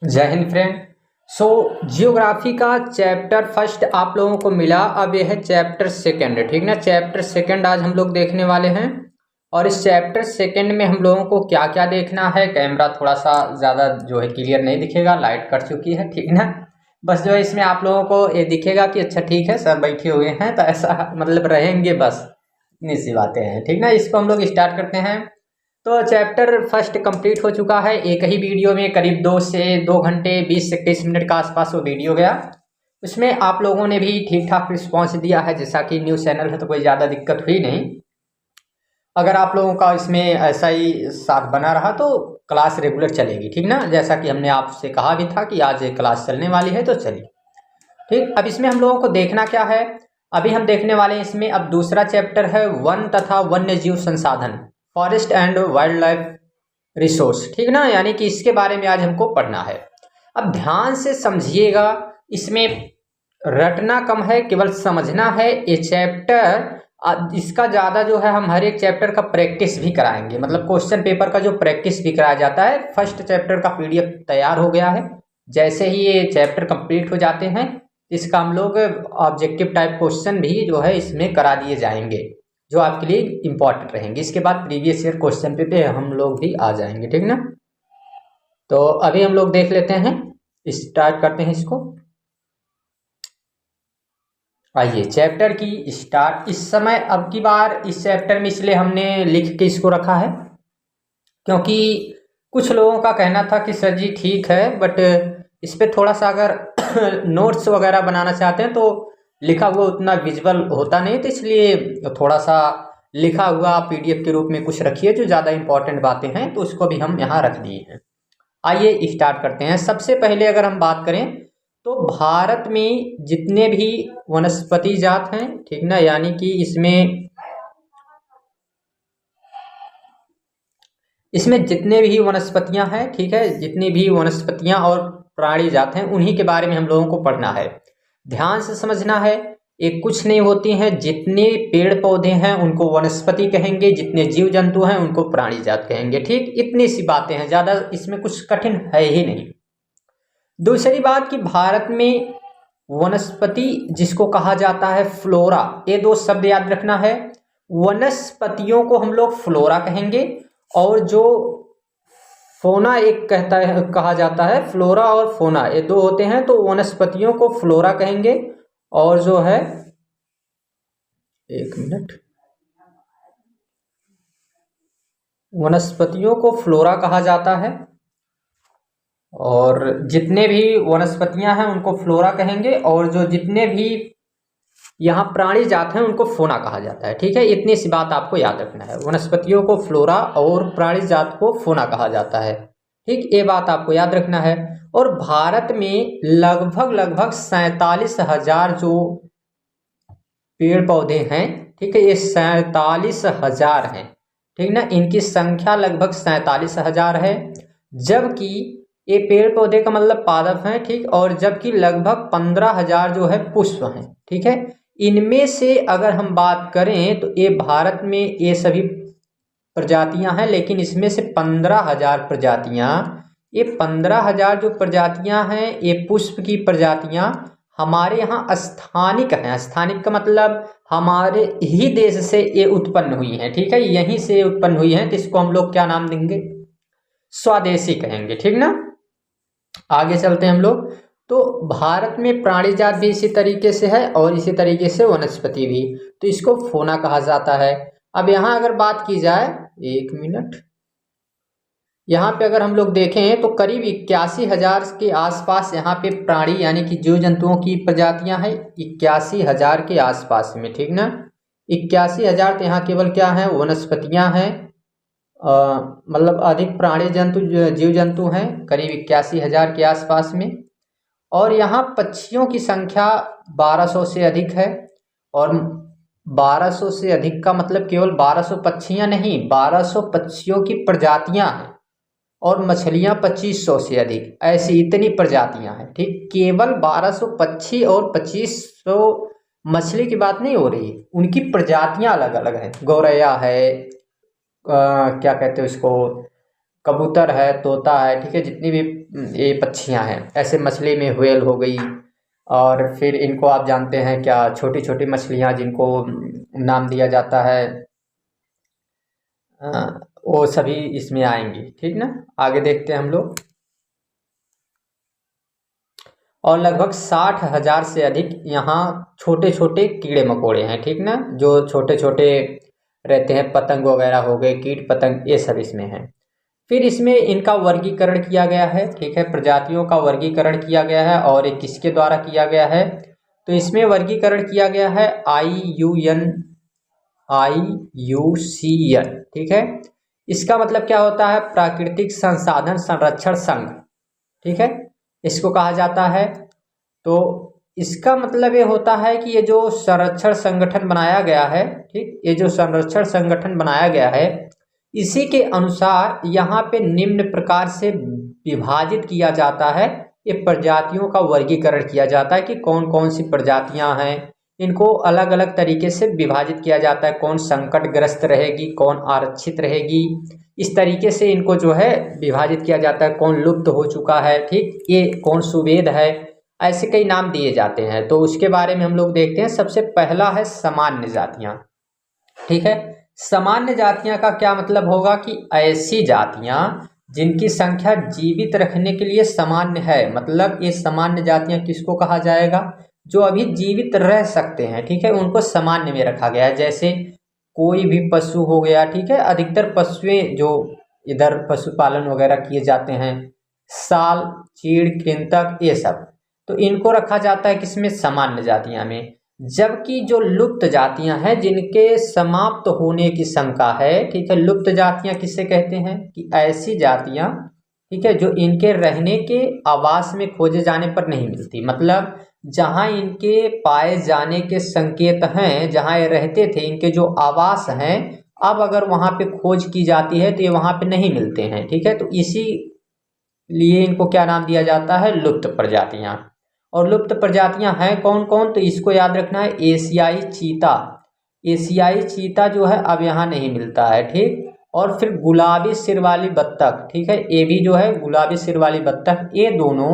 जय हिंद फ्रेंड। सो जियोग्राफी का chapter first आप लोगों को मिला। अब यह है चैप्टर सेकंड, ठीक ना। चैप्टर सेकंड आज हम लोग देखने वाले हैं। और इस चैप्टर सेकंड में हम लोगों को क्या क्या देखना है। कैमरा थोड़ा सा ज़्यादा जो है क्लियर नहीं दिखेगा, लाइट कट चुकी है, ठीक ना। बस जो है इसमें आप लोगों को ये दिखेगा कि अच्छा ठीक है सब बैठे हुए हैं, तो ऐसा मतलब रहेंगे, बस इतनी सी बातें हैं, ठीक ना। इसको हम लोग स्टार्ट करते हैं। तो चैप्टर फर्स्ट कंप्लीट हो चुका है एक ही वीडियो में, करीब 2 से 2 घंटे 20 से 30 मिनट का आसपास वो वीडियो गया। उसमें आप लोगों ने भी ठीक ठाक रिस्पॉन्स दिया है, जैसा कि न्यूज़ चैनल है तो कोई ज़्यादा दिक्कत हुई नहीं। अगर आप लोगों का इसमें ऐसा ही साथ बना रहा तो क्लास रेगुलर चलेगी, ठीक ना। जैसा कि हमने आपसे कहा भी था कि आज क्लास चलने वाली है, तो चलिए ठीक। अब इसमें हम लोगों को देखना क्या है, अभी हम देखने वाले हैं इसमें। अब दूसरा चैप्टर है वन तथा वन्य जीव संसाधन, forest and wild life resource, ठीक ना। यानी कि इसके बारे में आज हमको पढ़ना है। अब ध्यान से समझिएगा, इसमें रटना कम है, केवल समझना है। ये चैप्टर इसका ज़्यादा जो है हम हर एक चैप्टर का प्रैक्टिस भी कराएंगे, मतलब क्वेश्चन पेपर का जो प्रैक्टिस भी कराया जाता है। फर्स्ट चैप्टर का PDF तैयार हो गया है। जैसे ही ये चैप्टर कंप्लीट हो जाते हैं, इसका हम लोग ऑब्जेक्टिव टाइप क्वेश्चन भी जो है इसमें करा दिए जाएंगे, जो आपके लिए इम्पोर्टेंट रहेंगे। इसके बाद प्रीवियस ईयर क्वेश्चन पे हम लोग भी आ जाएंगे, ठीक ना। तो अभी हम लोग देख लेते हैं, स्टार्ट करते हैं इसको। आइए चैप्टर की स्टार्ट। इस समय अब की बार इस चैप्टर में इसलिए हमने लिख के इसको रखा है क्योंकि कुछ लोगों का कहना था कि सर जी ठीक है, बट इस पर थोड़ा सा अगर नोट्स वगैरह बनाना चाहते हैं तो लिखा हुआ उतना विजुअल होता नहीं, तो इसलिए थोड़ा सा लिखा हुआ PDF के रूप में कुछ रखिए जो ज़्यादा इंपॉर्टेंट बातें हैं, तो उसको भी हम यहाँ रख दिए हैं। आइए स्टार्ट करते हैं। सबसे पहले अगर हम बात करें तो भारत में जितने भी वनस्पति जात हैं, ठीक ना, यानी कि इसमें जितने भी वनस्पतियां हैं, ठीक है, जितनी भी वनस्पतियां और प्राणी जात हैं उन्हीं के बारे में हम लोगों को पढ़ना है। ध्यान से समझना है, ये कुछ नहीं होती हैं। जितने पेड़ पौधे हैं उनको वनस्पति कहेंगे, जितने जीव जंतु हैं उनको प्राणी जात कहेंगे, ठीक। इतनी सी बातें हैं, ज़्यादा इसमें कुछ कठिन है ही नहीं। दूसरी बात कि भारत में वनस्पति जिसको कहा जाता है फ्लोरा, ये दो शब्द याद रखना है। वनस्पतियों को हम लोग फ्लोरा कहेंगे, और जो फोना एक कहा जाता है। फ्लोरा और फोना ये दो होते हैं, तो वनस्पतियों को फ्लोरा कहेंगे, और जो है एक मिनट, वनस्पतियों को फ्लोरा कहा जाता है, और जितने भी वनस्पतियां हैं उनको फ्लोरा कहेंगे, और जो जितने भी यहाँ प्राणी जात हैं उनको फोना कहा जाता है, ठीक है। इतनी सी बात आपको याद रखना है, वनस्पतियों को फ्लोरा और प्राणी जात को फोना कहा जाता है, ठीक। ये बात आपको याद रखना है। और भारत में लगभग 47,000 जो पेड़ पौधे हैं, ठीक है, ये 47,000 हैं, ठीक ना। इनकी संख्या लगभग 47,000 है, जबकि ये पेड़ पौधे का मतलब पादप हैं, ठीक। और जबकि लगभग 15,000 जो है पुष्प हैं, ठीक है। इनमें से अगर हम बात करें तो ये भारत में ये सभी प्रजातियां हैं, लेकिन इसमें से 15,000 प्रजातियां, ये 15,000 जो प्रजातियां हैं ये पुष्प की प्रजातियां हमारे यहाँ स्थानिक हैं। स्थानिक का मतलब हमारे ही देश से ये उत्पन्न हुई हैं, ठीक है, यहीं से उत्पन्न हुई हैं, तो इसको हम लोग क्या नाम देंगे, स्वदेशी कहेंगे, ठीक ना। आगे चलते हैं हम लोग। तो भारत में प्राणी जात भी इसी तरीके से है, और इसी तरीके से वनस्पति भी, तो इसको फोना कहा जाता है। अब यहाँ अगर बात की जाए, एक मिनट, यहाँ पे अगर हम लोग देखें तो करीब 81,000 के आसपास यहाँ पे प्राणी यानी कि जीव जंतुओं की प्रजातियां हैं, 81,000 के आसपास में, ठीक ना। 81,000 तो यहाँ केवल क्या है, वनस्पतियां हैं। मतलब अधिक प्राणी जंतु जीव जंतु हैं करीब 81,000 के आसपास में। और यहाँ पक्षियों की संख्या 1200 से अधिक है, और 1200 से अधिक का मतलब केवल 1200 पक्षियाँ नहीं, 1200 पक्षियों की प्रजातियां हैं, और मछलियां 2500 से अधिक, ऐसी इतनी प्रजातियां हैं, ठीक। केवल 1200 पक्षी और 2500 मछली की बात नहीं हो रही, उनकी प्रजातियां अलग अलग हैं। गौरैया है, क्या कहते हैं उसको, कबूतर है, तोता है, ठीक है, जितनी भी ये पक्षियाँ हैं। ऐसे मछली में व्हेल हो गई, और फिर इनको आप जानते हैं क्या, छोटी छोटी मछलियाँ जिनको नाम दिया जाता है, अ, वो सभी इसमें आएंगी, ठीक ना। आगे देखते हैं हम लोग। और लगभग 60,000 से अधिक यहाँ छोटे छोटे कीड़े मकोड़े हैं, ठीक ना, जो छोटे छोटे रहते हैं, पतंग वगैरह हो गए, कीट पतंग, ये सब इसमें हैं। फिर इसमें इनका वर्गीकरण किया गया है, ठीक है, प्रजातियों का वर्गीकरण किया गया है। और ये किसके द्वारा किया गया है, तो इसमें वर्गीकरण किया गया है IUCN, ठीक है। इसका मतलब क्या होता है, प्राकृतिक संसाधन संरक्षण संघ, ठीक है, इसको कहा जाता है। तो इसका मतलब ये होता है कि ये जो संरक्षण संगठन बनाया गया है, ठीक, ये जो संरक्षण संगठन बनाया गया है, इसी के अनुसार यहाँ पे निम्न प्रकार से विभाजित किया जाता है। ये प्रजातियों का वर्गीकरण किया जाता है कि कौन कौन सी प्रजातियां हैं, इनको अलग अलग तरीके से विभाजित किया जाता है। कौन संकटग्रस्त रहेगी, कौन आरक्षित रहेगी, इस तरीके से इनको जो है विभाजित किया जाता है। कौन लुप्त हो चुका है, ठीक, ये कौन सुवेद है, ऐसे कई नाम दिए जाते हैं। तो उसके बारे में हम लोग देखते हैं। सबसे पहला है सामान्य जातियां, ठीक है। सामान्य जातियां का क्या मतलब होगा कि ऐसी जातियां जिनकी संख्या जीवित रखने के लिए सामान्य है। मतलब ये सामान्य जातियां किसको कहा जाएगा, जो अभी जीवित रह सकते हैं, ठीक है, उनको सामान्य में रखा गया है। जैसे कोई भी पशु हो गया, ठीक है, अधिकतर पशुएं जो इधर पशुपालन वगैरह किए जाते हैं, साल, चीड़, कृंतक, ये सब, तो इनको रखा जाता है किसमें, सामान्य जातियां में। जबकि जो लुप्त जातियां हैं जिनके समाप्त होने की शंका है, ठीक है, लुप्त जातियां किसे कहते हैं, कि ऐसी जातियां, ठीक है, जो इनके रहने के आवास में खोजे जाने पर नहीं मिलती। मतलब जहां इनके पाए जाने के संकेत हैं, जहां ये रहते थे, इनके जो आवास हैं, अब अगर वहां पे खोज की जाती है तो ये वहां पे नहीं मिलते हैं, ठीक है। तो इसी लिए इनको क्या नाम दिया जाता है, लुप्त प्रजातियां। और लुप्त प्रजातियां हैं कौन कौन, तो इसको याद रखना है, एशियाई चीता। एशियाई चीता जो है अब यहाँ नहीं मिलता है, ठीक। और फिर गुलाबी सिर वाली बत्तख, ठीक है, ये भी जो है गुलाबी सिर वाली बत्तख, ये दोनों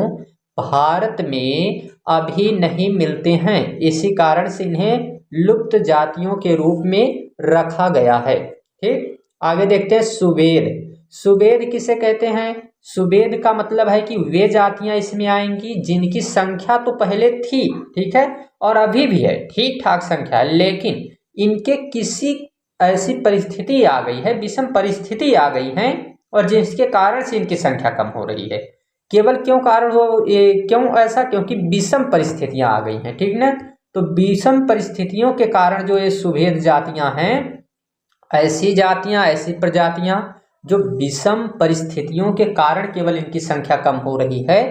भारत में अभी नहीं मिलते हैं। इसी कारण से इन्हें लुप्त जातियों के रूप में रखा गया है, ठीक। आगे देखते हैं सुवेद। सुवेद किसे कहते हैं, सुवेद का मतलब है कि वे जातियां इसमें आएंगी जिनकी संख्या तो पहले थी, ठीक है, और अभी भी है, ठीक ठाक संख्या है, लेकिन इनके किसी ऐसी परिस्थिति आ गई है, विषम परिस्थिति आ गई है, और जिसके कारण से इनकी संख्या कम हो रही है। केवल क्यों कारण हो, ये क्यों ऐसा, क्योंकि विषम परिस्थितियां आ गई हैं, ठीक ना। तो विषम परिस्थितियों के कारण जो ये सुवेद जातियां हैं, ऐसी जातियां, ऐसी प्रजातियां जो विषम परिस्थितियों के कारण केवल इनकी संख्या कम हो रही है,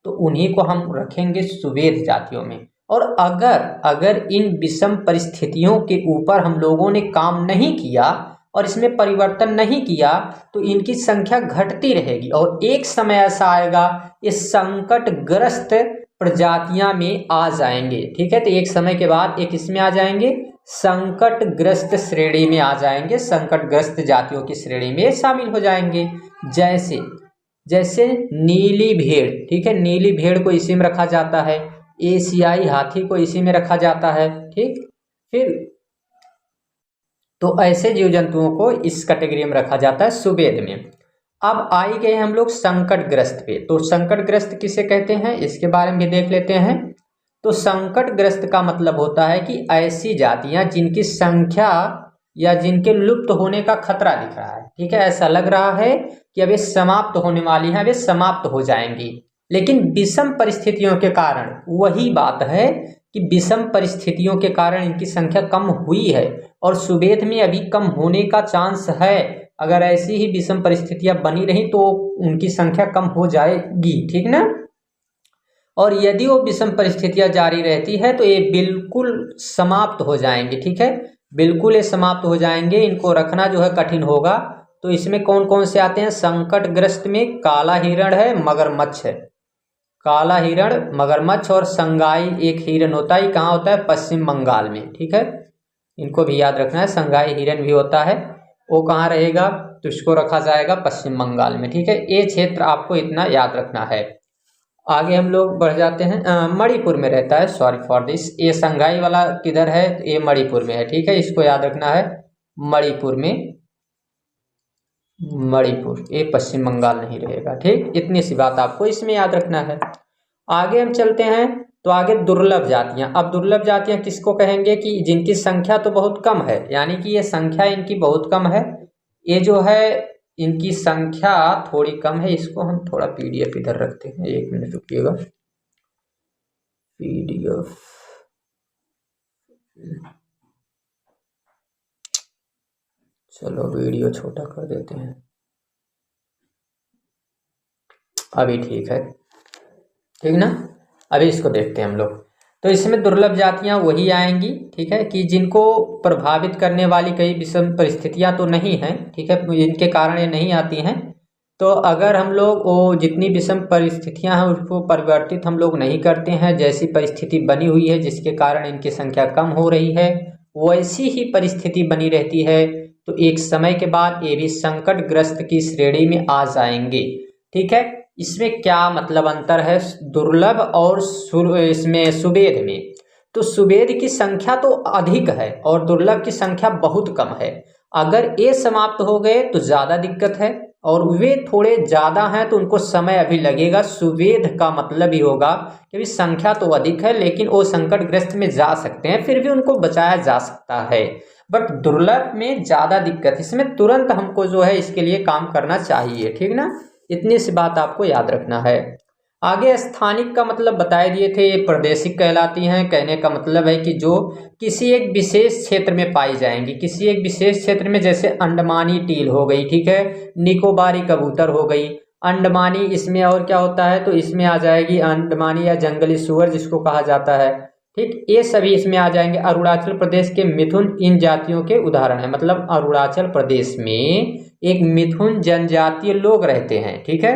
तो उन्हीं को हम रखेंगे सुवेद जातियों में। और अगर इन विषम परिस्थितियों के ऊपर हम लोगों ने काम नहीं किया और इसमें परिवर्तन नहीं किया, तो इनकी संख्या घटती रहेगी, और एक समय ऐसा आएगा ये संकटग्रस्त प्रजातियां में आ जाएंगे, ठीक है। तो एक समय के बाद एक इसमें आ जाएंगे, संकटग्रस्त श्रेणी में आ जाएंगे, संकटग्रस्त जातियों की श्रेणी में शामिल हो जाएंगे। जैसे जैसे नीली भेड़, ठीक है, नीली भेड़ को इसी में रखा जाता है, एशियाई हाथी को इसी में रखा जाता है, ठीक। फिर तो ऐसे जीव जंतुओं को इस कैटेगरी में रखा जाता है सुवेद में। अब आई गए हम लोग संकटग्रस्त पे। तो संकटग्रस्त किसे कहते हैं, इसके बारे में भी देख लेते हैं। तो संकटग्रस्त का मतलब होता है कि ऐसी जातियां जिनकी संख्या या जिनके लुप्त होने का खतरा दिख रहा है, ठीक है, ऐसा लग रहा है कि अब ये समाप्त होने वाली हैं, अब ये समाप्त हो जाएंगी, लेकिन विषम परिस्थितियों के कारण, वही बात है कि विषम परिस्थितियों के कारण इनकी संख्या कम हुई है, और सुवेद में अभी कम होने का चांस है। अगर ऐसी ही विषम परिस्थितियां बनी रही तो उनकी संख्या कम हो जाएगी, ठीक ना। और यदि वो विषम परिस्थितियां जारी रहती है तो ये बिल्कुल समाप्त हो जाएंगे, ठीक है, बिल्कुल ये समाप्त हो जाएंगे, इनको रखना जो है कठिन होगा। तो इसमें कौन कौन से आते हैं संकटग्रस्त में, काला हिरण है, मगरमच्छ है, काला हिरण, मगरमच्छ, और संगाई एक हिरण होता है, कहाँ होता है, पश्चिम बंगाल में, ठीक है, इनको भी याद रखना है। संगाई हिरण भी होता है, वो कहाँ रहेगा, तो इसको रखा जाएगा पश्चिम बंगाल में। ठीक है, ये क्षेत्र आपको इतना याद रखना है। आगे हम लोग बढ़ जाते हैं, मणिपुर में रहता है, सॉरी फॉर दिस। ये संघाई वाला किधर है, ये मणिपुर में है। ठीक है, इसको याद रखना है, मणिपुर में, मणिपुर, ये पश्चिम बंगाल नहीं रहेगा। ठीक, इतनी सी बात आपको इसमें याद रखना है। आगे हम चलते हैं, तो आगे दुर्लभ जातियां। अब दुर्लभ जातियां किसको कहेंगे कि जिनकी संख्या तो बहुत कम है, यानी कि ये संख्या इनकी बहुत कम है, ये जो है इनकी संख्या थोड़ी कम है। इसको हम थोड़ा पीडीएफ इधर रखते हैं, 1 मिनट रुकिएगा। पीडीएफ, चलो वीडियो छोटा कर देते हैं, अभी ठीक है, ठीक ना। अभी इसको देखते हैं हम लोग। तो इसमें दुर्लभ जातियां वही आएंगी, ठीक है, कि जिनको प्रभावित करने वाली कई विषम परिस्थितियां तो नहीं हैं, ठीक है, इनके कारण ये नहीं आती हैं। तो अगर हम लोग वो जितनी विषम परिस्थितियां हैं उसको परिवर्तित हम लोग नहीं करते हैं, जैसी परिस्थिति बनी हुई है जिसके कारण इनकी संख्या कम हो रही है वैसी ही परिस्थिति बनी रहती है, तो एक समय के बाद ये भी संकटग्रस्त की श्रेणी में आ जाएंगे। ठीक है, इसमें क्या मतलब अंतर है दुर्लभ और इसमें सुवेद में? तो सुवेद की संख्या तो अधिक है और दुर्लभ की संख्या बहुत कम है। अगर ये समाप्त हो गए तो ज़्यादा दिक्कत है, और वे थोड़े ज़्यादा हैं तो उनको समय अभी लगेगा। सुवेद का मतलब ही होगा कि संख्या तो अधिक है लेकिन वो संकटग्रस्त में जा सकते हैं, फिर भी उनको बचाया जा सकता है। बट दुर्लभ में ज़्यादा दिक्कत, इसमें तुरंत हमको जो है इसके लिए काम करना चाहिए। ठीक ना, इतनी सी बात आपको याद रखना है। आगे स्थानिक का मतलब बताए दिए थे, ये प्रादेशिक कहलाती हैं। कहने का मतलब है कि जो किसी एक विशेष क्षेत्र में पाई जाएंगी, किसी एक विशेष क्षेत्र में, जैसे अंडमानी टील हो गई, ठीक है, निकोबारी कबूतर हो गई, अंडमानी, इसमें और क्या होता है, तो इसमें आ जाएगी अंडमानी या जंगली सुअर जिसको कहा जाता है। ठीक, ये सभी इसमें आ जाएंगे। अरुणाचल प्रदेश के मिथुन इन जातियों के उदाहरण है, मतलब अरुणाचल प्रदेश में एक मिथुन जनजातीय लोग रहते हैं। ठीक है,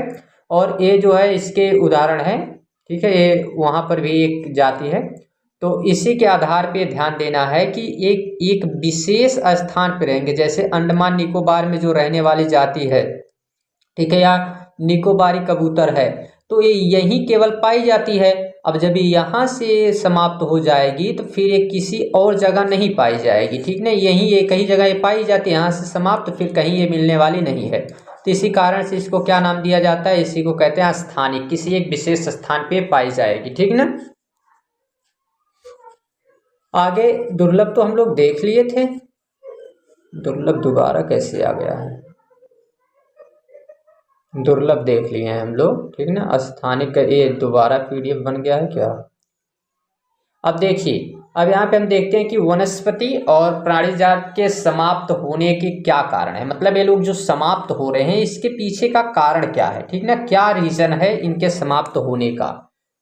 और ये जो है इसके उदाहरण है। ठीक है, ये वहाँ पर भी एक जाति है। तो इसी के आधार पे ध्यान देना है कि एक विशेष स्थान पे रहेंगे, जैसे अंडमान निकोबार में जो रहने वाली जाति है, ठीक है, या निकोबारी कबूतर है, तो ये यहीं केवल पाई जाती है। अब जब ये यहाँ से समाप्त हो जाएगी तो फिर ये किसी और जगह नहीं पाई जाएगी। ठीक ना, यहीं एक ही जगह ये पाई जाती है, यहाँ से समाप्त, फिर कहीं ये मिलने वाली नहीं है। तो इसी कारण से इसको क्या नाम दिया जाता है, इसी को कहते हैं स्थानिक, किसी एक विशेष स्थान पे पाई जाएगी। ठीक ना। आगे दुर्लभ तो हम लोग देख लिए थे, दुर्लभ दोबारा कैसे आ गया है, दुर्लभ देख लिए हैं हम लोग। ठीक ना, स्थानिक का ये दोबारा पीडीएफ बन गया है क्या। अब देखिए, अब यहाँ पे हम देखते हैं कि वनस्पति और प्राणी जात के समाप्त होने के क्या कारण है, मतलब ये लोग जो समाप्त हो रहे हैं इसके पीछे का कारण क्या है। ठीक ना, क्या रीजन है इनके समाप्त होने का।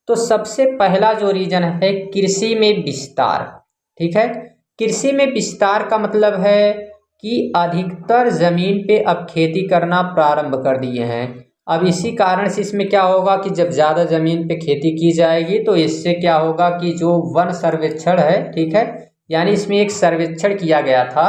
तो सबसे पहला जो रीजन है कृषि में विस्तार। ठीक है, कृषि में विस्तार का मतलब है कि अधिकतर जमीन पे अब खेती करना प्रारंभ कर दिए हैं। अब इसी कारण से इसमें क्या होगा कि जब ज़्यादा ज़मीन पे खेती की जाएगी तो इससे क्या होगा कि जो वन सर्वेक्षण है, ठीक है, यानी इसमें एक सर्वेक्षण किया गया था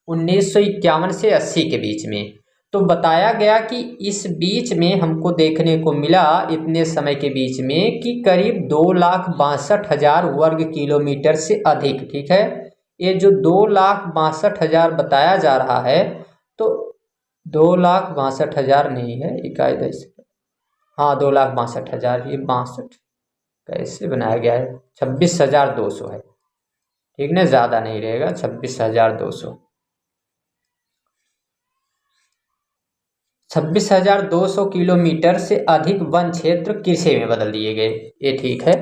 1951 से 80 के बीच में, तो बताया गया कि इस बीच में हमको देखने को मिला इतने समय के बीच में कि करीब 2,62,000 वर्ग किलोमीटर से अधिक। ठीक है, ये जो 2,62,000 बताया जा रहा है, तो 2,62,000 नहीं है, इकायदा से, हाँ 2,62,000, ये 62 कैसे बनाया गया है, 26,200 है। ठीक ना, ज़्यादा नहीं रहेगा, 26,200, 26,200 किलोमीटर से अधिक वन क्षेत्र कृषि में बदल दिए गए। ये ठीक है,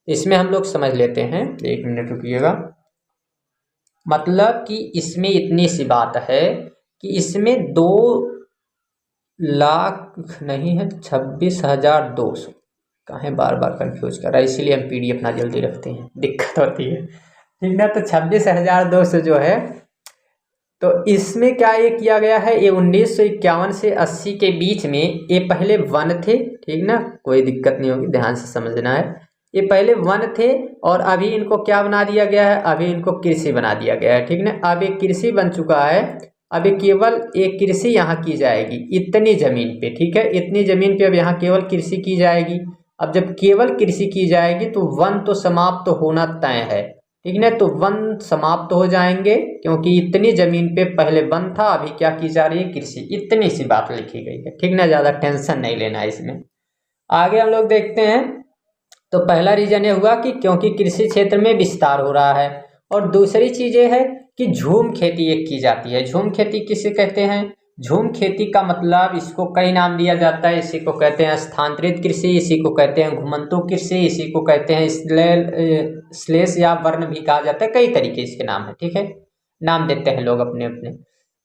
इसमें हम लोग समझ लेते हैं, 1 मिनट रुकिएगा। मतलब कि इसमें इतनी सी बात है कि इसमें 2 लाख नहीं है, 26,200, कहाँ बार बार कंफ्यूज कर रहा है, इसीलिए हम पीडीएफ ना जल्दी रखते हैं, दिक्कत होती है। ठीक ना, तो 26,200 जो है, तो इसमें क्या ये किया गया है, ये 1951 से 80 के बीच में ये पहले वन थे। ठीक ना, कोई दिक्कत नहीं होगी, ध्यान से समझना है। ये पहले वन थे और अभी इनको क्या बना दिया गया है, अभी इनको कृषि बना दिया गया है। ठीक ना, अब ये कृषि बन चुका है अभी केवल एक कृषि यहाँ की जाएगी इतनी ज़मीन पे, ठीक है, इतनी ज़मीन पे अब यहाँ केवल कृषि की जाएगी। अब जब केवल कृषि की जाएगी तो वन तो समाप्त होना तय है, ठीक ना, तो वन समाप्त हो जाएंगे क्योंकि इतनी ज़मीन पे पहले वन था, अभी क्या की जा रही है, कृषि। इतनी सी बात लिखी गई है, ठीक ना, ज़्यादा टेंशन नहीं लेना है इसमें। आगे हम लोग देखते हैं। तो पहला रीजन ये हुआ कि क्योंकि कृषि क्षेत्र में विस्तार हो रहा है, और दूसरी चीज़ ये है कि झूम खेती एक की जाती है। झूम खेती किसे कहते हैं? झूम खेती का मतलब, इसको कई नाम दिया जाता है। इसी को कहते हैं स्थानांतरित कृषि, इसी को कहते हैं घुमंतु कृषि, इसी को कहते हैं श्लेष या वर्ण भी कहा जाता है। कई तरीके इसके नाम है, ठीक है, नाम देते हैं लोग अपने अपने।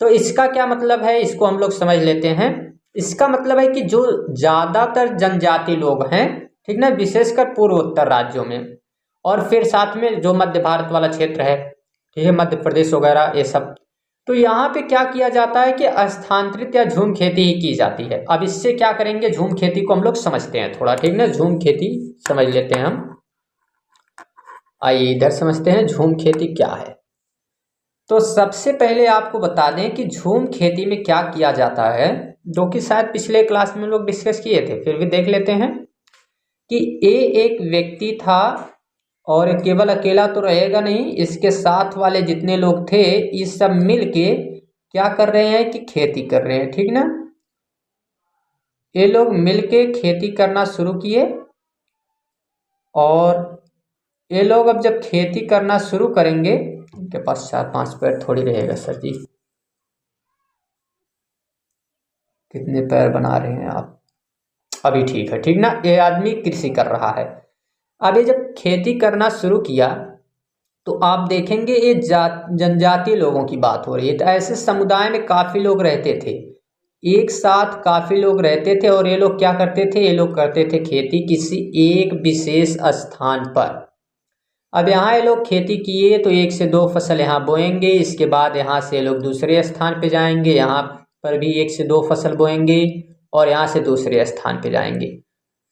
तो इसका क्या मतलब है, इसको हम लोग समझ लेते हैं। इसका मतलब है कि जो ज़्यादातर जनजाति लोग हैं, ठीक ना, विशेषकर पूर्वोत्तर राज्यों में, और फिर साथ में जो मध्य भारत वाला क्षेत्र है, ठीक है, मध्य प्रदेश वगैरह ये सब, तो यहाँ पे क्या किया जाता है कि स्थानांतरित या झूम खेती ही की जाती है। अब इससे क्या करेंगे, झूम खेती को हम लोग समझते हैं थोड़ा, ठीक ना, झूम खेती समझ लेते हैं हम। आइए इधर समझते हैं झूम खेती क्या है। तो सबसे पहले आपको बता दें कि झूम खेती में क्या किया जाता है, जो कि शायद पिछले क्लास में लोग डिस्कस किए थे, फिर भी देख लेते हैं। कि एक व्यक्ति था, और केवल अकेला तो रहेगा नहीं, इसके साथ वाले जितने लोग थे ये सब मिलके क्या कर रहे हैं कि खेती कर रहे हैं, ठीक ना। ये लोग मिलके खेती करना शुरू किए, और ये लोग अब जब खेती करना शुरू करेंगे, इनके पास 4-5 पैर थोड़ी रहेगा सर जी, कितने पैर बना रहे हैं आप, अभी ठीक है, ठीक ना। ये आदमी कृषि कर रहा है। अब ये जब खेती करना शुरू किया तो आप देखेंगे ये जनजातीय लोगों की बात हो रही है। तो ऐसे समुदाय में काफ़ी लोग रहते थे, एक साथ काफ़ी लोग रहते थे, और ये लोग क्या करते थे, ये लोग करते थे खेती किसी एक विशेष स्थान पर। अब यहाँ ये लोग खेती किए तो 1 से 2 फसल यहाँ बोएंगे, इसके बाद यहाँ से ये लोग दूसरे स्थान पे जाएंगे, यहाँ पर भी 1 से 2 फसल बोएंगे, और यहाँ से दूसरे स्थान पे जाएंगे।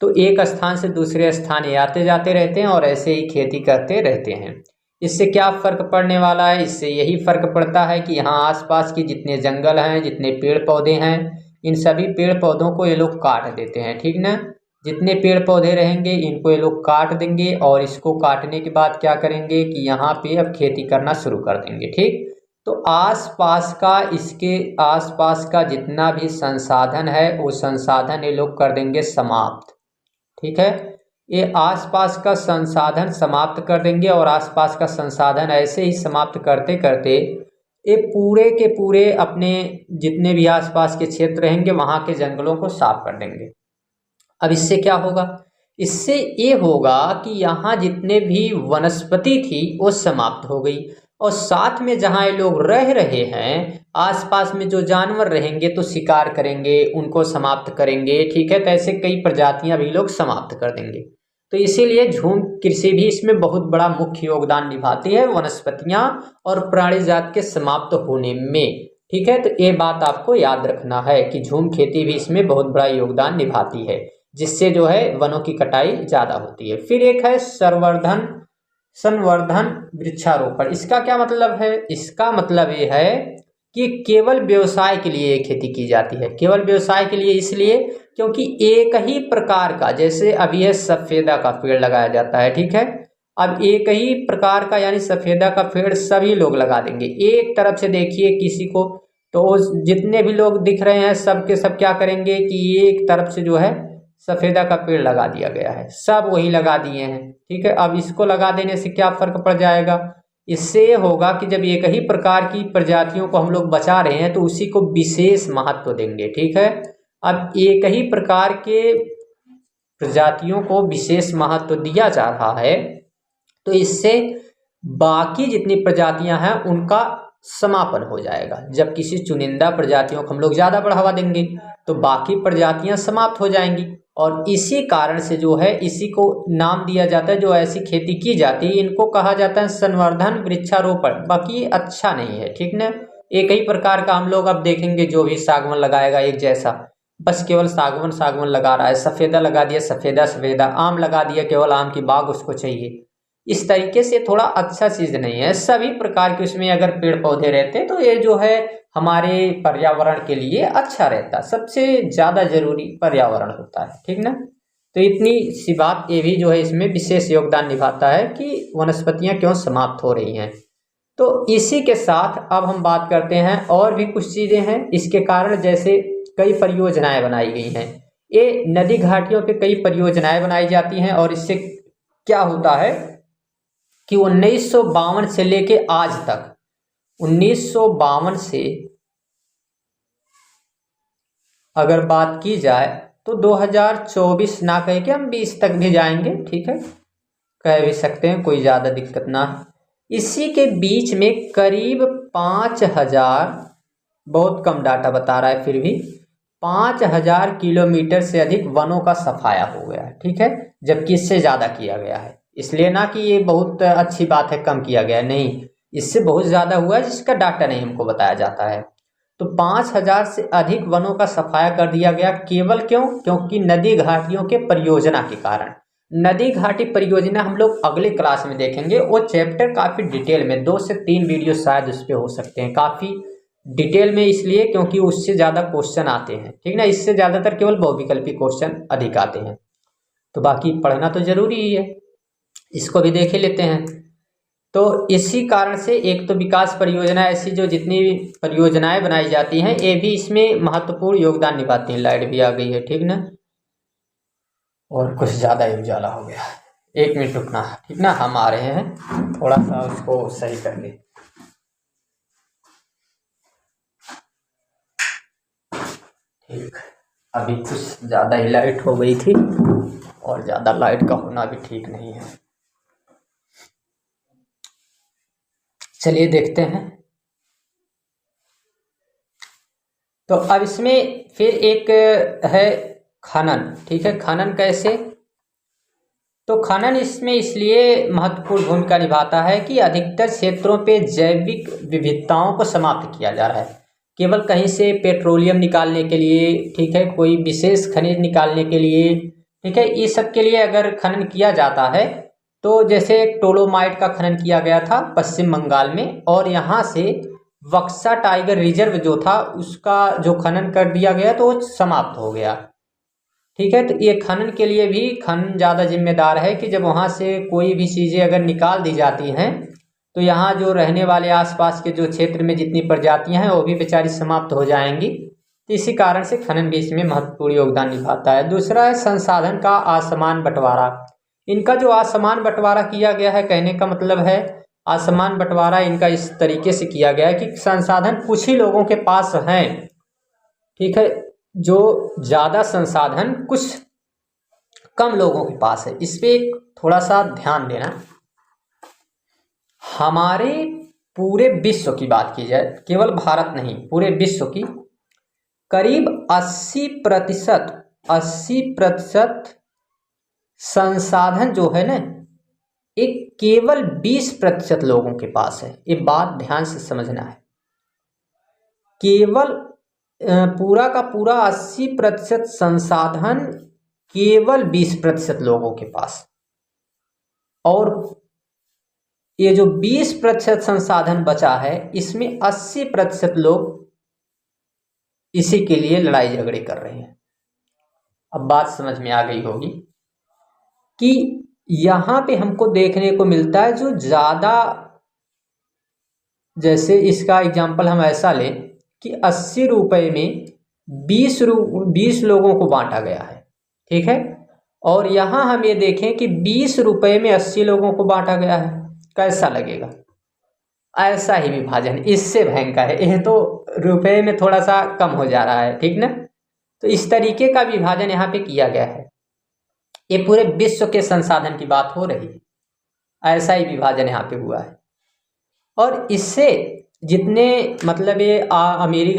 तो एक स्थान से दूसरे स्थान ये आते जाते रहते हैं, और ऐसे ही खेती करते रहते हैं। इससे क्या फ़र्क पड़ने वाला है, इससे यही फ़र्क पड़ता है कि यहाँ आसपास की जितने जंगल हैं, जितने पेड़ पौधे हैं, इन सभी पेड़ पौधों को ये लोग काट देते हैं, ठीक ना। जितने पेड़ पौधे रहेंगे इनको ये लोग काट देंगे, और इसको काटने के बाद क्या करेंगे कि यहाँ पे अब खेती करना शुरू कर देंगे, ठीक। तो आसपास का, इसके आसपास का जितना भी संसाधन है वो संसाधन ये लोग कर देंगे समाप्त, ठीक है। ये आसपास का संसाधन समाप्त कर देंगे, और आसपास का संसाधन ऐसे ही समाप्त करते करते ये पूरे के पूरे अपने जितने भी आसपास के क्षेत्र रहेंगे वहाँ के जंगलों को साफ कर देंगे। अब इससे क्या होगा, इससे ये होगा कि यहाँ जितने भी वनस्पति थी वो समाप्त हो गई, और साथ में जहाँ ये लोग रह रहे हैं आसपास में जो जानवर रहेंगे तो शिकार करेंगे, उनको समाप्त करेंगे, ठीक है। तो ऐसे कई प्रजातियां भी लोग समाप्त कर देंगे। तो इसीलिए झूम कृषि भी इसमें बहुत बड़ा मुख्य योगदान निभाती है, वनस्पतियां और प्राणी जात के समाप्त होने में, ठीक है। तो ये बात आपको याद रखना है कि झूम खेती भी इसमें बहुत बड़ा योगदान निभाती है, जिससे जो है वनों की कटाई ज़्यादा होती है। फिर एक है संवर्धन वृक्षारोपण। इसका क्या मतलब है, इसका मतलब ये है कि केवल व्यवसाय के लिए ये खेती की जाती है। केवल व्यवसाय के लिए इसलिए क्योंकि एक ही प्रकार का, जैसे अब ये सफ़ेदा का पेड़ लगाया जाता है, ठीक है। अब एक ही प्रकार का यानी सफ़ेदा का पेड़ सभी लोग लगा देंगे। एक तरफ से देखिए किसी को, तो जितने भी लोग दिख रहे हैं सब के सब क्या करेंगे कि एक तरफ से जो है सफ़ेदा का पेड़ लगा दिया गया है, सब वही लगा दिए हैं, ठीक है। अब इसको लगा देने से क्या फ़र्क पड़ जाएगा, इससे ये होगा कि जब एक ही प्रकार की प्रजातियों को हम लोग बचा रहे हैं तो उसी को विशेष महत्व देंगे, ठीक है। अब एक ही प्रकार के प्रजातियों को विशेष महत्व दिया जा रहा है, तो इससे बाकी जितनी प्रजातियां हैं उनका समापन हो जाएगा। जब किसी चुनिंदा प्रजातियों को हम लोग ज़्यादा बढ़ावा देंगे तो बाकी प्रजातियां समाप्त हो जाएंगी, और इसी कारण से जो है इसी को नाम दिया जाता है, जो ऐसी खेती की जाती है इनको कहा जाता है संवर्धन वृक्षारोपण। बाकी अच्छा नहीं है, ठीक ना। एक ही प्रकार का हम लोग अब देखेंगे, जो भी सागवन लगाएगा एक जैसा, बस केवल सागवन लगा रहा है, सफ़ेदा लगा दिया सफ़ेदा, आम लगा दिया केवल आम की बाग उसको चाहिए, इस तरीके से थोड़ा अच्छा चीज़ नहीं है। सभी प्रकार के उसमें अगर पेड़ पौधे रहते तो ये जो है हमारे पर्यावरण के लिए अच्छा रहता। सबसे ज़्यादा जरूरी पर्यावरण होता है, ठीक ना। तो इतनी सी बात ये भी जो है इसमें विशेष योगदान निभाता है कि वनस्पतियाँ क्यों समाप्त हो रही हैं। तो इसी के साथ अब हम बात करते हैं और भी कुछ चीज़ें हैं इसके कारण, जैसे कई परियोजनाएं बनाई गई हैं। ये नदी घाटियों पे कई परियोजनाएं बनाई जाती हैं और इससे क्या होता है कि 1952 से लेके आज तक, 1952 से अगर बात की जाए तो 2024 ना कह के हम 20 तक भी जाएंगे, ठीक है, कह भी सकते हैं, कोई ज़्यादा दिक्कत ना है। इसी के बीच में करीब 5000, बहुत कम डाटा बता रहा है फिर भी, 5000 किलोमीटर से अधिक वनों का सफाया हो गया है, ठीक है, जबकि इससे ज़्यादा किया गया है। इसलिए ना कि ये बहुत अच्छी बात है कम किया गया है, नहीं, इससे बहुत ज़्यादा हुआ है जिसका डाटा नहीं हमको बताया जाता है। तो 5000 से अधिक वनों का सफाया कर दिया गया, केवल क्यों? क्योंकि नदी घाटियों के परियोजना के कारण। नदी घाटी परियोजना हम लोग अगले क्लास में देखेंगे, वो चैप्टर काफ़ी डिटेल में 2 से 3 वीडियो शायद उस पर हो सकते हैं, काफ़ी डिटेल में, इसलिए क्योंकि उससे ज़्यादा क्वेश्चन आते हैं, ठीक ना। इससे ज़्यादातर केवल बहुविकल्पी क्वेश्चन अधिक आते हैं, तो बाकी पढ़ना तो जरूरी ही है, इसको भी देख ही लेते हैं। तो इसी कारण से एक तो विकास परियोजना, ऐसी जो जितनी भी परियोजनाएं बनाई जाती हैं ये भी इसमें महत्वपूर्ण योगदान निभाती हैं। लाइट भी आ गई है, ठीक ना, और कुछ ज़्यादा ही उजाला हो गया, 1 मिनट रुकना, ठीक ना, हम आ रहे हैं, थोड़ा सा उसको सही कर ले। ठीक, अभी कुछ ज़्यादा ही लाइट हो गई थी और ज़्यादा लाइट का होना भी ठीक नहीं है। चलिए देखते हैं। तो अब इसमें फिर एक है खनन, ठीक है, खनन कैसे? तो खनन इसमें इसलिए महत्वपूर्ण भूमिका निभाता है कि अधिकतर क्षेत्रों पे जैविक विविधताओं को समाप्त किया जा रहा है, केवल कहीं से पेट्रोलियम निकालने के लिए, ठीक है, कोई विशेष खनिज निकालने के लिए, ठीक है, इस सब के लिए अगर खनन किया जाता है तो जैसे टोलोमाइट का खनन किया गया था पश्चिम बंगाल में, और यहाँ से बक्सा टाइगर रिजर्व जो था उसका जो खनन कर दिया गया तो वो समाप्त हो गया, ठीक है। तो ये खनन के लिए भी खनन ज़्यादा जिम्मेदार है कि जब वहाँ से कोई भी चीज़ें अगर निकाल दी जाती हैं तो यहाँ जो रहने वाले आसपास के जो क्षेत्र में जितनी प्रजातियां हैं वो भी बेचारी समाप्त हो जाएंगी। तो इसी कारण से खनन भी इसमें महत्वपूर्ण योगदान निभाता है। दूसरा है संसाधन का असमान बंटवारा। इनका जो असमान बंटवारा किया गया है, कहने का मतलब है असमान बंटवारा इनका इस तरीके से किया गया है कि संसाधन कुछ ही लोगों के पास हैं, ठीक है, जो ज़्यादा संसाधन कुछ कम लोगों के पास है। इस पे थोड़ा सा ध्यान देना। हमारे पूरे विश्व की बात की जाए, केवल भारत नहीं, पूरे विश्व की करीब 80% संसाधन जो है ना, एक केवल 20% लोगों के पास है। ये बात ध्यान से समझना है। केवल पूरा का पूरा 80% संसाधन केवल 20% लोगों के पास, और ये जो 20% संसाधन बचा है इसमें 80% लोग इसी के लिए लड़ाई झगड़े कर रहे हैं। अब बात समझ में आ गई होगी कि यहाँ पे हमको देखने को मिलता है जो ज़्यादा, जैसे इसका एग्जाम्पल हम ऐसा लें कि 80 रुपये में 20 लोगों को बांटा गया है, ठीक है, और यहाँ हम ये देखें कि 20 रुपये में 80 लोगों को बांटा गया है, कैसा लगेगा? ऐसा ही विभाजन, इससे भयंकर है। यह तो रुपए में थोड़ा सा कम हो जा रहा है, ठीक ना। तो इस तरीके का विभाजन यहाँ पे किया गया है। ये पूरे विश्व के संसाधन की बात हो रही है, ऐसा ही विभाजन यहाँ पे हुआ है। और इससे जितने मतलब ये अमीरी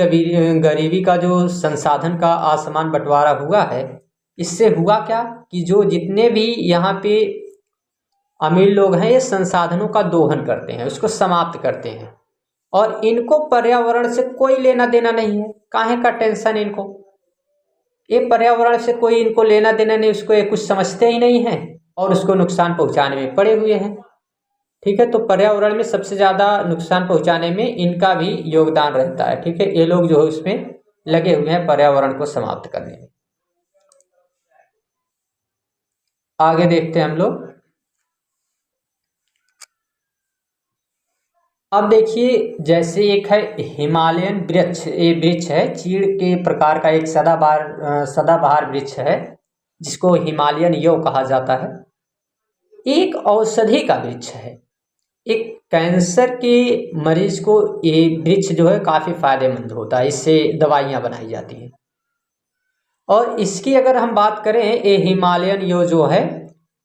गरीबी का जो संसाधन का असमान बंटवारा हुआ है, इससे हुआ क्या कि जो जितने भी यहाँ पे अमीर लोग हैं ये संसाधनों का दोहन करते हैं, उसको समाप्त करते हैं, और इनको पर्यावरण से कोई लेना देना नहीं है। काहे का टेंशन इनको? ये पर्यावरण से कोई इनको लेना देना नहीं, उसको ये कुछ समझते ही नहीं है और उसको नुकसान पहुंचाने में पड़े हुए हैं। ठीक है। तो पर्यावरण में सबसे ज़्यादा नुकसान पहुंचाने में इनका भी योगदान रहता है। ठीक है, ये लोग जो है उसमें लगे हुए हैं पर्यावरण को समाप्त करने में। आगे देखते हैं हम लोग। अब देखिए, जैसे एक है हिमालयन वृक्ष, ये वृक्ष है चीड़ के प्रकार का एक सदाबहार वृक्ष है जिसको हिमालयन यो कहा जाता है। एक औषधि का वृक्ष है। एक कैंसर के मरीज को ये वृक्ष जो है काफ़ी फायदेमंद होता है, इससे दवाइयाँ बनाई जाती हैं। और इसकी अगर हम बात करें, ये हिमालयन यो जो है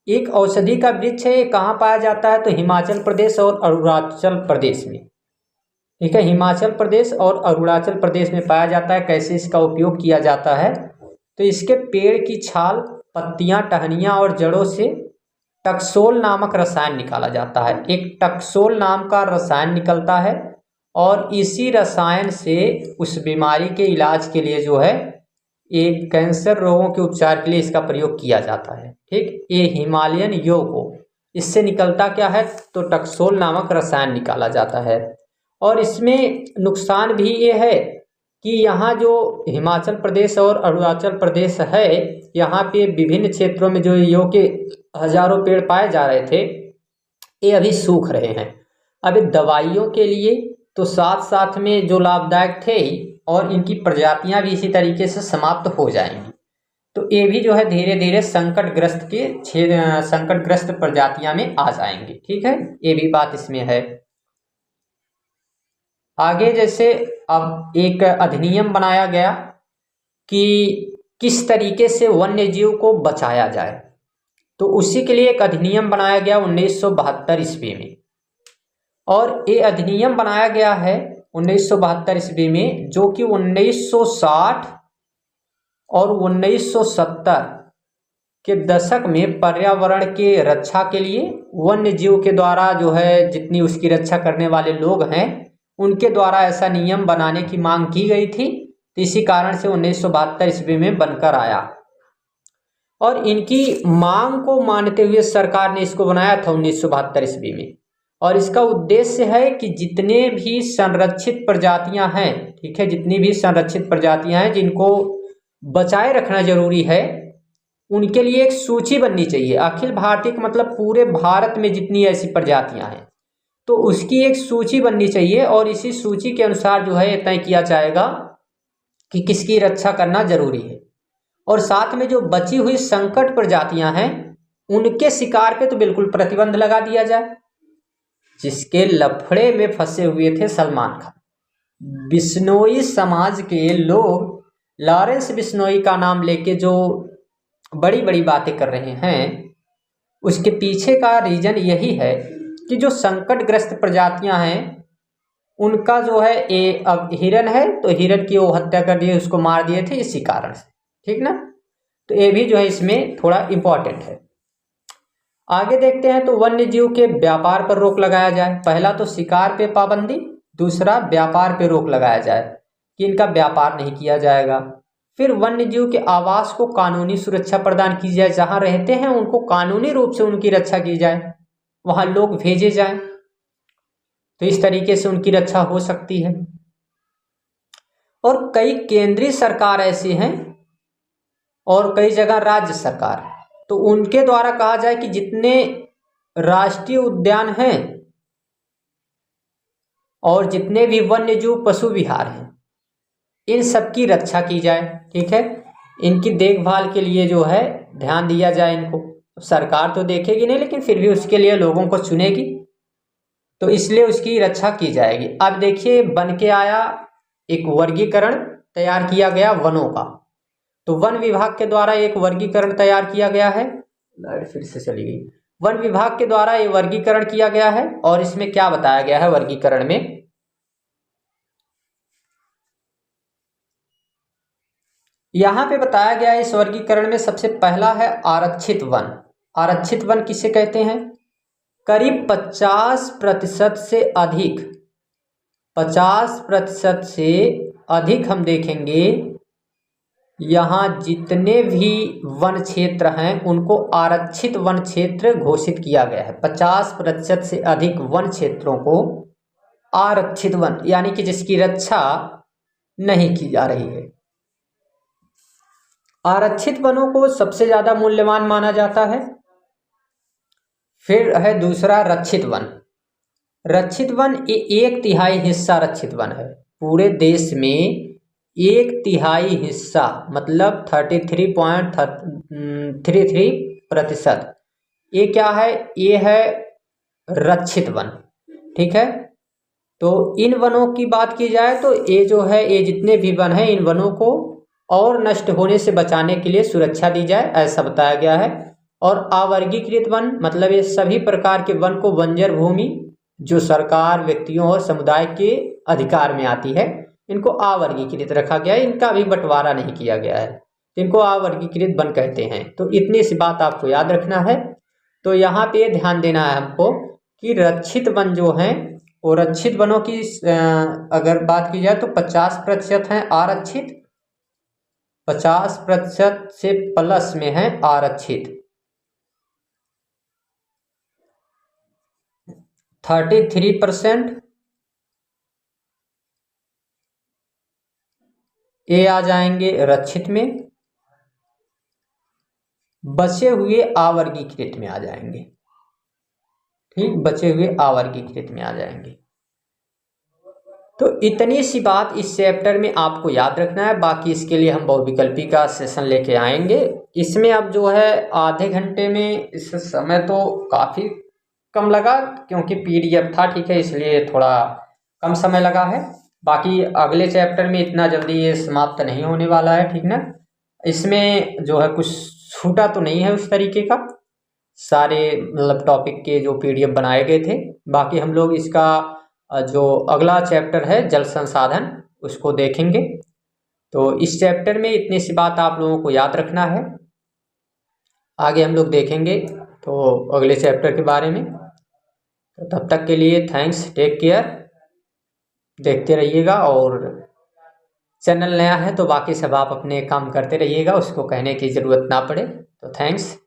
एक औषधि का वृक्ष है। ये कहाँ पाया जाता है? तो हिमाचल प्रदेश और अरुणाचल प्रदेश में। ठीक है, हिमाचल प्रदेश और अरुणाचल प्रदेश में पाया जाता है। कैसे इसका उपयोग किया जाता है? तो इसके पेड़ की छाल, पत्तियां, टहनियाँ और जड़ों से टक्सोल नामक रसायन निकाला जाता है। एक टक्सोल नाम का रसायन निकलता है और इसी रसायन से उस बीमारी के इलाज के लिए जो है एक कैंसर रोगों के उपचार के लिए इसका प्रयोग किया जाता है। ठीक, ये हिमालयन यो को इससे निकलता क्या है? तो टक्सोल नामक रसायन निकाला जाता है। और इसमें नुकसान भी ये है कि यहाँ जो हिमाचल प्रदेश और अरुणाचल प्रदेश है, यहाँ पे विभिन्न क्षेत्रों में जो यो के हजारों पेड़ पाए जा रहे थे, ये अभी सूख रहे हैं। अभी दवाइयों के लिए तो साथ साथ में जो लाभदायक थे ही, और इनकी प्रजातियां भी इसी तरीके से समाप्त हो जाएंगी। तो ये भी जो है धीरे धीरे संकटग्रस्त प्रजातियां में आ जाएंगी। ठीक है, ये भी बात इसमें है। आगे जैसे अब एक अधिनियम बनाया गया कि किस तरीके से वन्य जीव को बचाया जाए, तो उसी के लिए एक अधिनियम बनाया गया 1972 ईस्वी में। और ये अधिनियम बनाया गया है 1972 ईस्वी में, जो कि 1960 और 1970 के दशक में पर्यावरण के रक्षा के लिए वन्य जीव के द्वारा जो है जितनी उसकी रक्षा करने वाले लोग हैं उनके द्वारा ऐसा नियम बनाने की मांग की गई थी। तो इसी कारण से 1972 ईस्वी में बनकर आया और इनकी मांग को मानते हुए सरकार ने इसको बनाया था 1972 ईस्वी में। और इसका उद्देश्य है कि जितने भी संरक्षित प्रजातियां हैं, ठीक है, जितनी भी संरक्षित प्रजातियां हैं जिनको बचाए रखना जरूरी है, उनके लिए एक सूची बननी चाहिए। अखिल भारतीय का मतलब पूरे भारत में जितनी ऐसी प्रजातियां हैं तो उसकी एक सूची बननी चाहिए और इसी सूची के अनुसार जो है तय किया जाएगा कि किसकी रक्षा करना जरूरी है। और साथ में जो बची हुई संकट प्रजातियां हैं उनके शिकार पे तो बिल्कुल प्रतिबंध लगा दिया जाए। जिसके लफड़े में फंसे हुए थे सलमान खान, बिश्नोई समाज के लोग लॉरेंस बिश्नोई का नाम लेके जो बड़ी बड़ी बातें कर रहे हैं, उसके पीछे का रीजन यही है कि जो संकटग्रस्त प्रजातियां हैं उनका जो है ये अब हिरन है तो हिरन की वो हत्या कर दिए, उसको मार दिए थे इसी कारण से। ठीक ना, तो ये भी जो है इसमें थोड़ा इम्पोर्टेंट है। आगे देखते हैं तो वन्य जीव के व्यापार पर रोक लगाया जाए। पहला तो शिकार पे पाबंदी, दूसरा व्यापार पे रोक लगाया जाए कि इनका व्यापार नहीं किया जाएगा। फिर वन्य जीव के आवास को कानूनी सुरक्षा प्रदान की जाए, जहां रहते हैं उनको कानूनी रूप से उनकी रक्षा की जाए, वहां लोग भेजे जाएं तो इस तरीके से उनकी रक्षा हो सकती है। और कई केंद्रीय सरकार ऐसी हैं और कई जगह राज्य सरकार, तो उनके द्वारा कहा जाए कि जितने राष्ट्रीय उद्यान हैं और जितने भी वन्य जीव पशु विहार हैं इन सब की रक्षा की जाए। ठीक है, इनकी देखभाल के लिए जो है ध्यान दिया जाए। इनको सरकार तो देखेगी नहीं लेकिन फिर भी उसके लिए लोगों को चुनेगी, तो इसलिए उसकी रक्षा की जाएगी। अब देखिए बन के आया एक वर्गीकरण तैयार किया गया वनों का, तो वन विभाग के द्वारा एक वर्गीकरण तैयार किया गया है। लाइट फिर से चली गई। वन विभाग के द्वारा ये वर्गीकरण किया गया है और इसमें क्या बताया गया है वर्गीकरण में, यहां पे बताया गया है इस वर्गीकरण में सबसे पहला है आरक्षित वन। आरक्षित वन किसे कहते हैं? करीब 50% से अधिक, 50% से अधिक हम देखेंगे यहाँ जितने भी वन क्षेत्र हैं उनको आरक्षित वन क्षेत्र घोषित किया गया है। 50% से अधिक वन क्षेत्रों को आरक्षित वन यानी कि जिसकी रक्षा नहीं की जा रही है। आरक्षित वनों को सबसे ज्यादा मूल्यवान माना जाता है। फिर है दूसरा रक्षित वन। रक्षित वन 1/3 हिस्सा रक्षित वन है। पूरे देश में 1/3 हिस्सा मतलब 33.33%। ये क्या है? ये है रक्षित वन। ठीक है, तो इन वनों की बात की जाए तो ये जो है, ये जितने भी वन हैं इन वनों को और नष्ट होने से बचाने के लिए सुरक्षा दी जाए, ऐसा बताया गया है। और अवर्गीकृत वन मतलब ये सभी प्रकार के वन को बंजर भूमि जो सरकार, व्यक्तियों और समुदाय के अधिकार में आती है, इनको अवर्गीकृत रखा गया है। इनका भी बंटवारा नहीं किया गया है, इनको अवर्गीकृत वन कहते हैं। तो इतनी सी बात आपको याद रखना है। तो यहाँ पे ध्यान देना है हमको कि रक्षित वन जो हैं, और रक्षित वनों की अगर बात की जाए तो 50% हैं आरक्षित, 50% से प्लस में है आरक्षित, 33% ये आ जाएंगे रक्षित में, बचे हुए अवर्गीकृत में आ जाएंगे। ठीक, बचे हुए अवर्गीकृत में आ जाएंगे। तो इतनी सी बात इस चैप्टर में आपको याद रखना है। बाकी इसके लिए हम बहुविकल्पी का सेशन लेके आएंगे। इसमें अब जो है आधे घंटे में, इस समय तो काफ़ी कम लगा क्योंकि PDF था, ठीक है, इसलिए थोड़ा कम समय लगा है। बाकी अगले चैप्टर में इतना जल्दी ये समाप्त नहीं होने वाला है, ठीक ना। इसमें जो है कुछ छूटा तो नहीं है उस तरीके का, सारे मतलब टॉपिक के जो PDF बनाए गए थे। बाकी हम लोग इसका जो अगला चैप्टर है जल संसाधन, उसको देखेंगे। तो इस चैप्टर में इतनी सी बात आप लोगों को याद रखना है। आगे हम लोग देखेंगे तो अगले चैप्टर के बारे में। तो तब तक के लिए थैंक्स, टेक केयर, देखते रहिएगा। और चैनल नया है तो बाकी सब आप अपने काम करते रहिएगा, उसको कहने की ज़रूरत ना पड़े। तो थैंक्स।